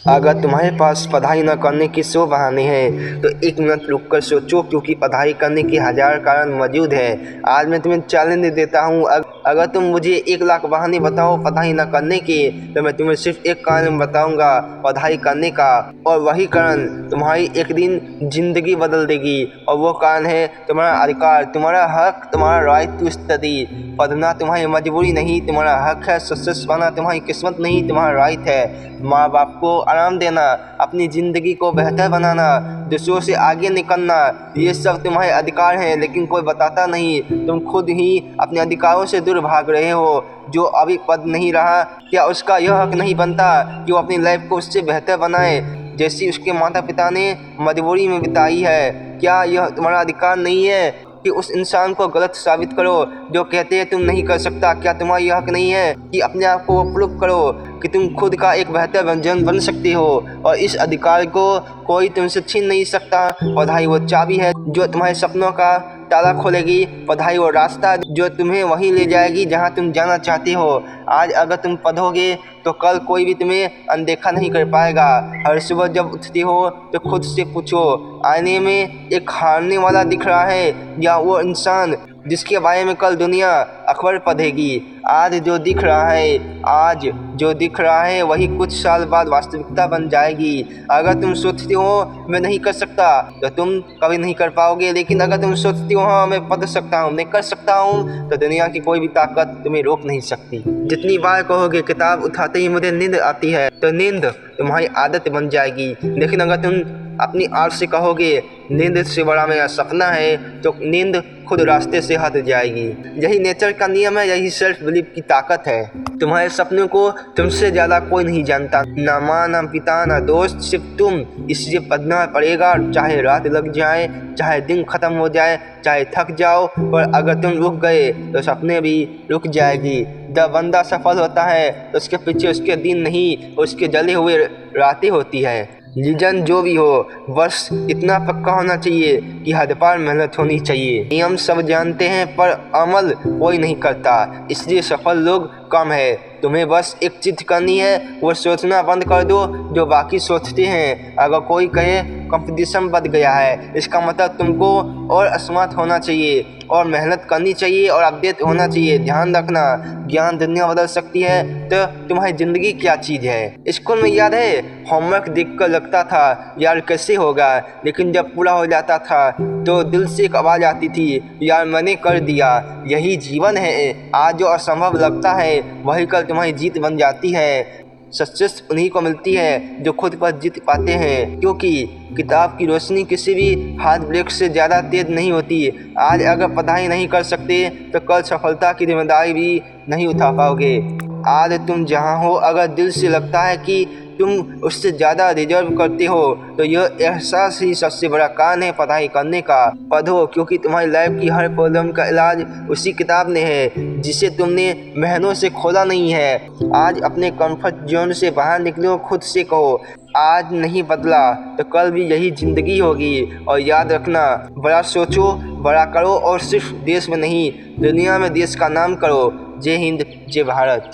अगर तुम्हारे पास पढ़ाई न करने की 100 बहाने हैं तो 1 मिनट रुककर सोचो, क्योंकि पढ़ाई करने के 1000 कारण मौजूद हैं। आज मैं तुम्हें चैलेंज देता हूँ, अगर तुम मुझे 1 लाख बहाने बताओ पढ़ाई न करने के, तो मैं तुम्हें सिर्फ एक कारण बताऊंगा पढ़ाई करने का, और वही कारण तुम्हारी एक दिन जिंदगी बदल देगी। और वो कारण है तुम्हारा अधिकार, तुम्हारा हक, तुम्हारा राइट टू स्टडी। पढ़ना तुम्हारी मजबूरी नहीं, तुम्हारा हक है। सक्सेस पाना तुम्हारी किस्मत नहीं, तुम्हारा राइट है। माँ बाप को आराम देना, अपनी ज़िंदगी को बेहतर बनाना, दूसरों से आगे निकलना, ये सब तुम्हारे अधिकार हैं, लेकिन कोई बताता नहीं। तुम खुद ही अपने अधिकारों से दूर भाग रहे हो। जो अभी पढ़ नहीं रहा, क्या उसका यह हक नहीं बनता कि वो अपनी लाइफ को उससे बेहतर बनाए जैसी उसके माता पिता ने मजबूरी में बिताई है? क्या यह तुम्हारा अधिकार नहीं है कि उस इंसान को गलत साबित करो जो कहते हैं तुम नहीं कर सकता? क्या तुम्हारा यह हक नहीं है कि अपने आप को प्रूव करो कि तुम खुद का एक बेहतर व्यंजन बन सकते हो? और इस अधिकार को कोई तुमसे छीन नहीं सकता। पढ़ाई वो चाबी है जो तुम्हारे सपनों का ताला खोलेगी। पढ़ाई वो रास्ता जो तुम्हें वहीं ले जाएगी जहां तुम जाना चाहते हो। आज अगर तुम पढ़ोगे तो कल कोई भी तुम्हें अनदेखा नहीं कर पाएगा। हर सुबह जब उठते हो तो खुद से पूछो, आईने में एक हारने वाला दिख रहा है या वो इंसान जिसके बारे में कल दुनिया अखबार पढ़ेगी? आज जो दिख रहा है वही कुछ साल बाद वास्तविकता बन जाएगी। अगर तुम सोचते हो मैं नहीं कर सकता तो तुम कभी नहीं कर पाओगे, लेकिन अगर तुम सोचते हो हाँ मैं पढ़ सकता हूँ, मैं कर सकता हूँ, तो दुनिया की कोई भी ताकत तुम्हें रोक नहीं सकती। जितनी बार कहोगे किताब उठाते ही मुझे नींद आती है, तो नींद तुम्हारी आदत बन जाएगी। लेकिन अगर तुम अपनी आँख से कहोगे नींद से बड़ा मेरा सपना है, तो नींद खुद रास्ते से हट जाएगी। यही नेचर का नियम है, यही सेल्फ बिलीफ की ताकत है। तुम्हारे सपनों को तुमसे ज़्यादा कोई नहीं जानता, ना माँ, ना पिता, ना दोस्त, सिर्फ तुम। इसलिए पढ़ना पड़ेगा, चाहे रात लग जाए, चाहे दिन खत्म हो जाए, चाहे थक जाओ। और अगर तुम रुक गए तो सपने भी रुक जाएगी। जब बंदा सफल होता है तो उसके पीछे उसके दिन नहीं, उसके जले हुए रातें होती है। रीजन जो भी हो, बस इतना पक्का होना चाहिए कि हद पार मेहनत होनी चाहिए। नियम सब जानते हैं पर अमल कोई नहीं करता, इसलिए सफल लोग कम है। तुम्हें बस एक चीज करनी है, वो सोचना बंद कर दो जो बाकी सोचते हैं। अगर कोई कहे कंपटीशन बढ़ गया है, इसका मतलब तुमको और स्मार्ट होना चाहिए और मेहनत करनी चाहिए और अपडेट होना चाहिए। ध्यान रखना, ज्ञान दुनिया बदल सकती है, तो तुम्हारी ज़िंदगी क्या चीज़ है? स्कूल में याद है होमवर्क देखकर लगता था यार कैसे होगा, लेकिन जब पूरा हो जाता था तो दिल से एक आवाज़ आती थी, यार मैंने कर दिया। यही जीवन है, आज जो असंभव लगता है वही कल तुम्हारी जीत बन जाती है। सक्सेस उन्हीं को मिलती है जो खुद पर जीत पाते हैं, क्योंकि किताब की रोशनी किसी भी हार्ट ब्रेक से ज़्यादा तेज नहीं होती। आज अगर पढ़ाई नहीं कर सकते तो कल सफलता की जिम्मेदारी भी नहीं उठा पाओगे। आज तुम जहाँ हो, अगर दिल से लगता है कि तुम उससे ज़्यादा डिजर्व करते हो, तो यह एहसास ही सबसे बड़ा कारण है पढ़ाई करने का। पढ़ो, क्योंकि तुम्हारी लाइफ की हर प्रॉब्लम का इलाज उसी किताब ने है जिसे तुमने मेहनत से खोला नहीं है। आज अपने कंफर्ट जोन से बाहर निकलो, खुद से कहो आज नहीं बदला तो कल भी यही ज़िंदगी होगी। और याद रखना, बड़ा सोचो, बड़ा करो, और सिर्फ देश में नहीं दुनिया में देश का नाम करो। जय हिंद, जय भारत।